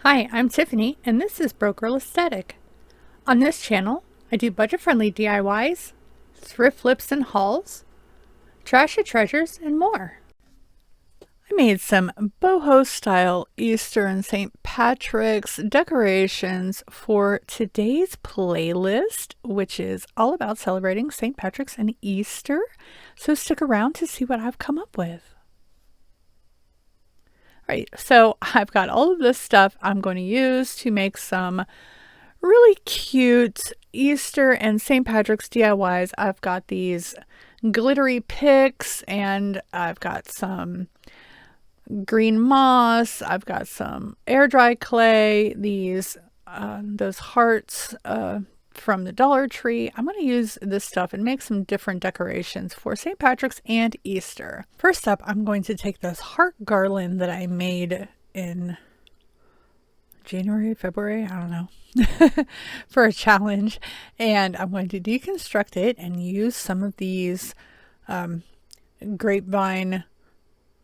Hi, I'm Tiffany, and this is Broke Girl Aesthetic. On this channel, I do budget-friendly DIYs, thrift flips and hauls, trashy treasures, and more. I made some boho style Easter and St. Patrick's decorations for today's playlist, which is all about celebrating St. Patrick's and Easter. So stick around to see what I've come up with. Right, so I've got all of this stuff I'm going to use to make some really cute Easter and St. Patrick's DIYs. I've got these glittery picks, and I've got some green moss. I've got some air dry clay, these those hearts from the Dollar Tree. I'm going to use this stuff and make some different decorations for St. Patrick's and Easter. First up, I'm going to take this heart garland that I made in January, February, I don't know, for a challenge, and I'm going to deconstruct it and use some of these grapevine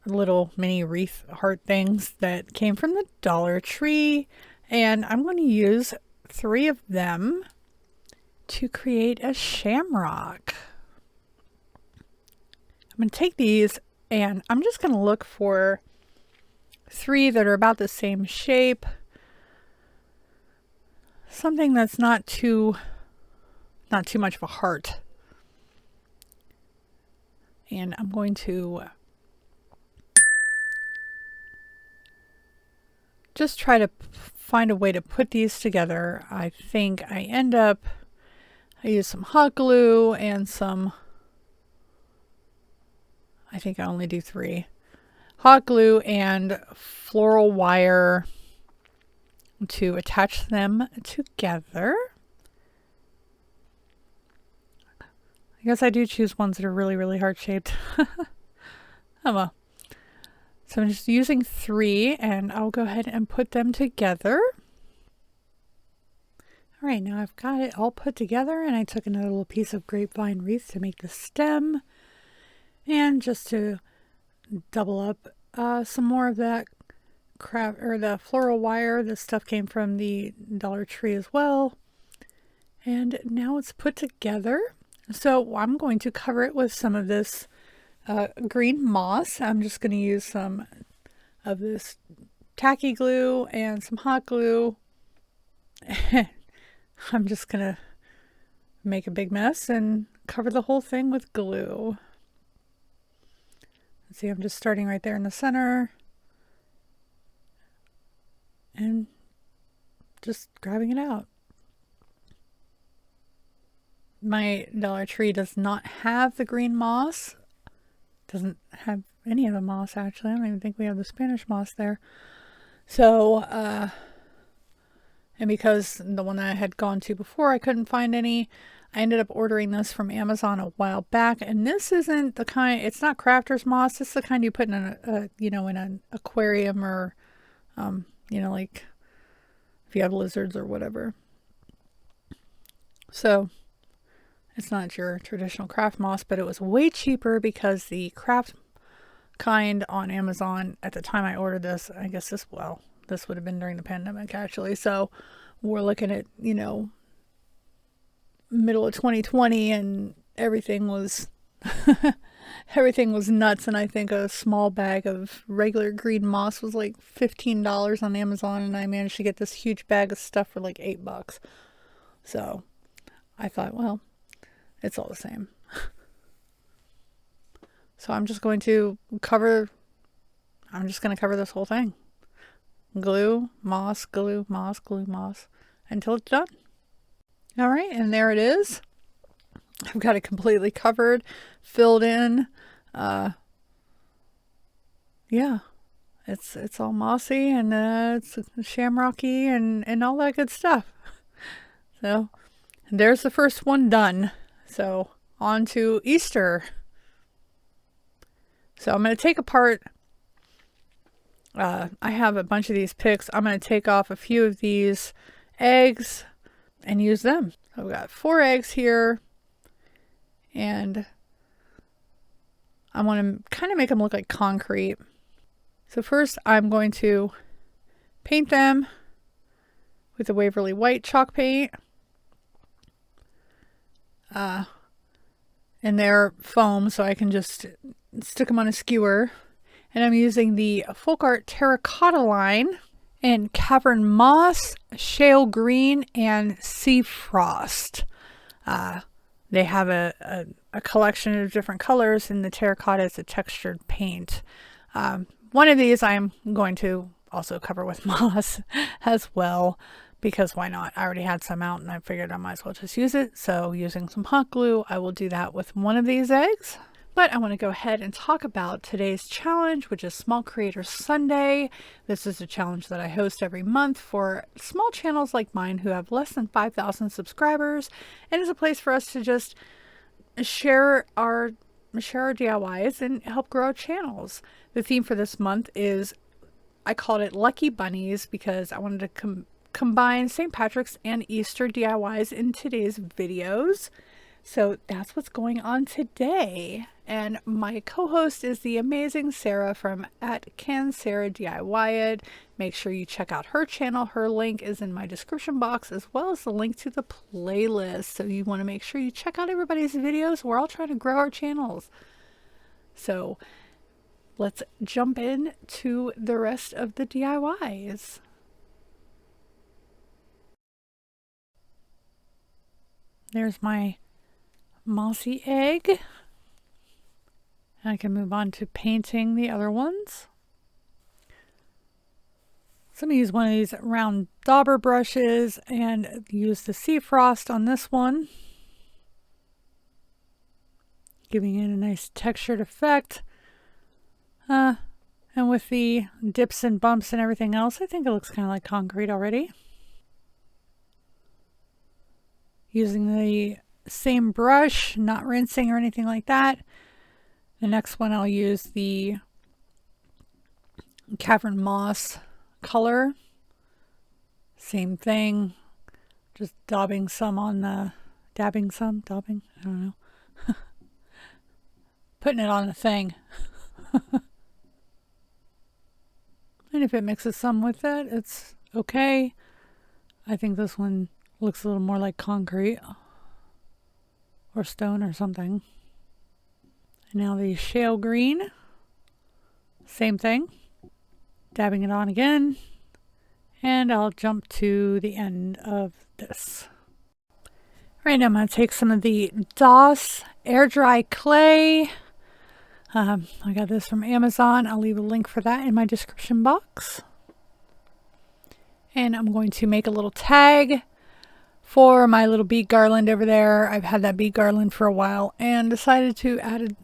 little mini wreath heart things that came from the Dollar Tree, and I'm going to use 3 of them to create a shamrock. I'm going to take these and I'm just going to look for 3 that are about the same shape. Something that's not too much of a heart. And I'm going to just try to find a way to put these together. I think I use some hot glue and some, I think I only do 3. Hot glue and floral wire to attach them together. I guess I do choose ones that are really, really heart shaped. Oh well. So I'm just using 3, and I'll go ahead and put them together. All right, now I've got it all put together, and I took another little piece of grapevine wreath to make the stem, and just to double up some more of that the floral wire. This stuff came from the Dollar Tree as well, and now it's put together. So I'm going to cover it with some of this green moss. I'm just going to use some of this tacky glue and some hot glue. I'm just going to make a big mess and cover the whole thing with glue. See, I'm just starting right there in the center and just grabbing it out. My Dollar Tree does not have the green moss. Doesn't have any of the moss, actually. I don't even think we have the Spanish moss there. So, and because the one that I had gone to before, I couldn't find any, I ended up ordering this from Amazon a while back. And this isn't the kind, it's not crafter's moss. It's the kind you put in in an aquarium, or, like if you have lizards or whatever. So it's not your traditional craft moss, but it was way cheaper because the craft kind on Amazon at the time I ordered this, I guess this would have been during the pandemic, actually. So we're looking at, middle of 2020, and everything was everything was nuts. And I think a small bag of regular green moss was like $15 on Amazon, and I managed to get this huge bag of stuff for like $8. So I thought, well, it's all the same. So I'm just going to cover this whole thing. Glue, moss, glue, moss, glue, moss, until it's done. All right, and there it is. I've got it completely covered, filled in. Yeah, it's all mossy, and it's shamrocky and all that good stuff. So there's the first one done. So on to Easter. So I'm going to take apart, I have a bunch of these picks. I'm going to take off a few of these eggs and use them. So I've got 4 eggs here, and I want to kind of make them look like concrete. So first I'm going to paint them with the Waverly White chalk paint. And they're foam, so I can just stick them on a skewer. And I'm using the Folk Art Terracotta line in Cavern Moss, Shale Green, and Sea Frost. They have a collection of different colors, and the terracotta is a textured paint. One of these I'm going to also cover with moss as well, because why not? I already had some out and I figured I might as well just use it. So using some hot glue, I will do that with one of these eggs. But I want to go ahead and talk about today's challenge, which is Small Creator Sunday. This is a challenge that I host every month for small channels like mine who have less than 5,000 subscribers, and is a place for us to just share our DIYs and help grow our channels. The theme for this month is, I called it Lucky Bunnies, because I wanted to combine St. Patrick's and Easter DIYs in today's videos. So that's what's going on today. And my co-host is the amazing Sarah from @CanSarahDIY It. Make sure you check out her channel. Her link is in my description box, as well as the link to the playlist. So you want to make sure you check out everybody's videos. We're all trying to grow our channels. So let's jump in to the rest of the DIYs. There's my mossy egg. I can move on to painting the other ones. So I'm going to use one of these round dauber brushes and use the Sea Frost on this one, giving it a nice textured effect. And with the dips and bumps and everything else, I think it looks kind of like concrete already. Using the same brush, not rinsing or anything like that. The next one I'll use the Cavern Moss color. Same thing, just dabbing some on the, I don't know. Putting it on the thing. And if it mixes some with it, it's okay. I think this one looks a little more like concrete or stone or something. And now the shale green, same thing, dabbing it on again, and I'll jump to the end of this. Right now I'm going to take some of the DOS air dry clay. I got this from Amazon. I'll leave a link for that in my description box. And I'm going to make a little tag for my little bead garland over there. I've had that bead garland for a while and decided to add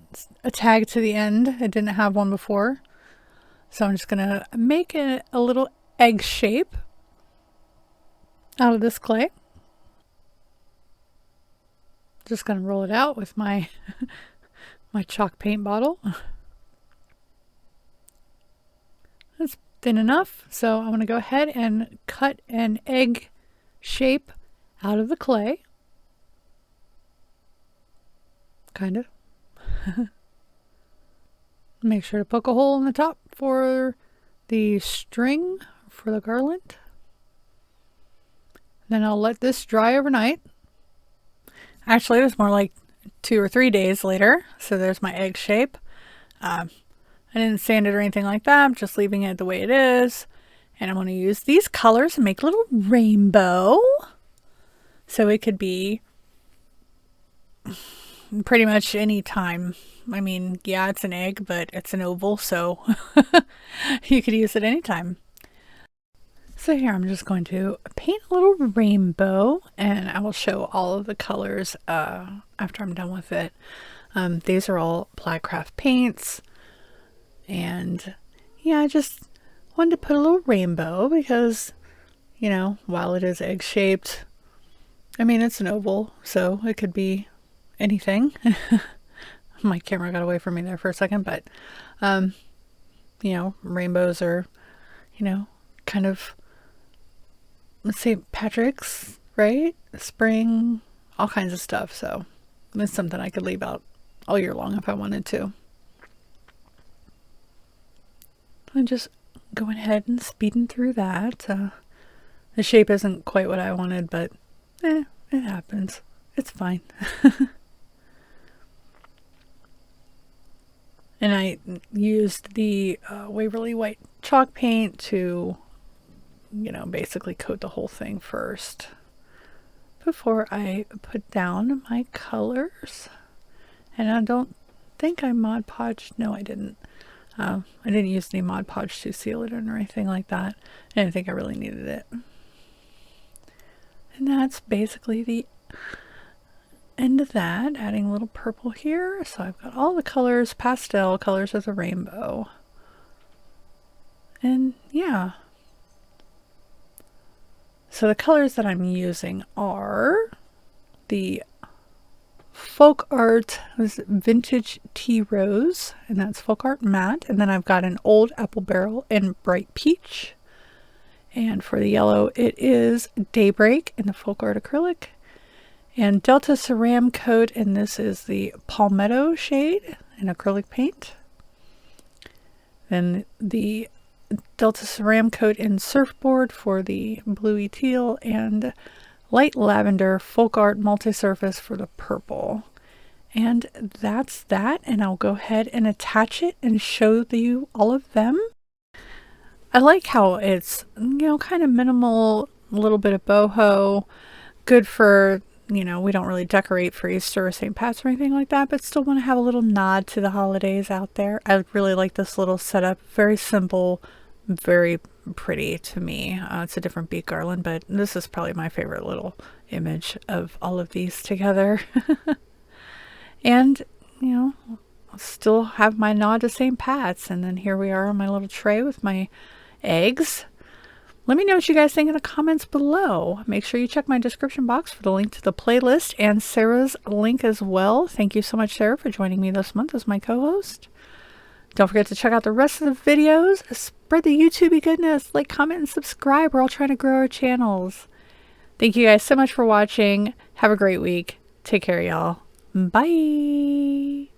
a tag to the end. I didn't have one before. So I'm just going to make a little egg shape out of this clay. Just going to roll it out with my my chalk paint bottle. That's thin enough, so I'm going to go ahead and cut an egg shape out of the clay. Kind of. Make sure to poke a hole in the top for the string for the garland. Then I'll let this dry overnight. Actually, it was more like 2 or 3 days later. So there's my egg shape. I didn't sand it or anything like that. I'm just leaving it the way it is. And I'm going to use these colors and make a little rainbow. So it could be pretty much any time. I mean, yeah, it's an egg, but it's an oval, so you could use it anytime. So here I'm just going to paint a little rainbow, and I will show all of the colors after I'm done with it. These are all Plaid Craft paints, and yeah, I just wanted to put a little rainbow because, you know, while it is egg shaped, I mean, it's an oval, so it could be anything. My camera got away from me there for a second, but you know, rainbows are, you know, kind of St. Patrick's, right? Spring, all kinds of stuff. So it's something I could leave out all year long if I wanted to. I'm just going ahead and speeding through that. The shape isn't quite what I wanted, but it happens. It's fine. And I used the Waverly White chalk paint to, you know, basically coat the whole thing first before I put down my colors. And I don't think I Mod Podged. No, I didn't. I didn't use any Mod Podge to seal it in or anything like that. I didn't think I really needed it. And that's basically the end of that. Adding a little purple here. So I've got all the colors, pastel colors of the rainbow. And yeah. So the colors that I'm using are the Folk Art Vintage Tea Rose, and that's Folk Art Matte. And then I've got an Old Apple Barrel in Bright Peach. And for the yellow, it is Daybreak in the Folk Art Acrylic. And Delta Ceram Coat, and this is the Palmetto shade in acrylic paint. Then the Delta Ceram Coat in Surfboard for the bluey teal, and Light Lavender Folk Art Multi-Surface for the purple. And that's that, and I'll go ahead and attach it and show you all of them. I like how it's, you know, kind of minimal, a little bit of boho, good for, you know, we don't really decorate for Easter or St. Pat's or anything like that, but still want to have a little nod to the holidays out there. I really like this little setup, very simple, very pretty to me. It's a different bead garland, but this is probably my favorite little image of all of these together. And, you know, I'll still have my nod to St. Pat's. And then here we are on my little tray with my eggs. Let me know what you guys think in the comments below. Make sure you check my description box for the link to the playlist and Sarah's link as well. Thank you so much, Sarah, for joining me this month as my co-host. Don't forget to check out the rest of the videos. Spread the YouTube goodness. Like, comment, and subscribe. We're all trying to grow our channels. Thank you guys so much for watching. Have a great week. Take care, y'all. Bye.